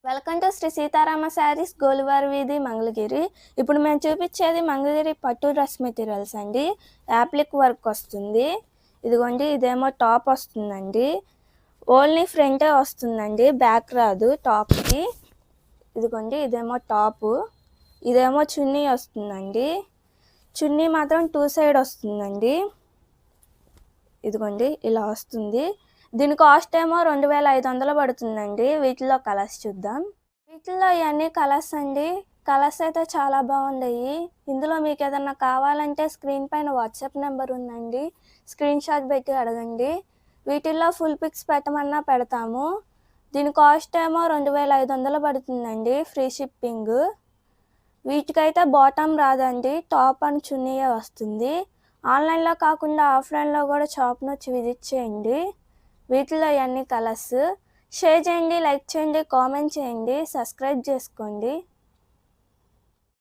Welcome to Shri Sitarama saris గోలువారి వీధి మంగళగిరి. ఇప్పుడు మేము చూపించేది మంగళగిరి పట్టు డ్రెస్ మెటీరియల్స్ అండి. యాప్లిక్ వర్క్ వస్తుంది. ఇదిగోండి, ఇదేమో టాప్ వస్తుందండి. ఓన్లీ ఫ్రంటే వస్తుందండి, బ్యాక్ రాదు టాప్కి. ఇదిగోండి, ఇదేమో టాపు, ఇదేమో చున్నీ వస్తుందండి. చున్నీ మాత్రం 2 సైడ్ వస్తుందండి. ఇదిగోండి, ఇలా వస్తుంది. దీని కాస్ట్ ఏమో 2500 పడుతుందండి. వీటిలో కలర్స్ చూద్దాం. వీటిలో ఇవన్నీ కలర్స్ అండి. కలర్స్ అయితే చాలా బాగున్నాయి. ఇందులో మీకు ఏదన్నా కావాలంటే స్క్రీన్ పైన వాట్సాప్ నెంబర్ ఉందండి, స్క్రీన్ షాట్ పెట్టి అడగండి. వీటిల్లో ఫుల్ పిక్స్ పెట్టమన్నా పెడతాము. దీని కాస్ట్ ఏమో 2500 పడుతుందండి, ఫ్రీ షిప్పింగ్. వీటికైతే బాటమ్ రాదండి, టాప్ అండ్ చున్నీయే వస్తుంది. ఆన్లైన్లో కాకుండా ఆఫ్లైన్లో కూడా షాప్ని వచ్చి విజిట్ చేయండి. వీటిలో ఇవన్నీ కలర్స్. షేర్ చేయండి, లైక్ చేయండి, కామెంట్ చేయండి, సబ్స్క్రైబ్ చేసుకోండి.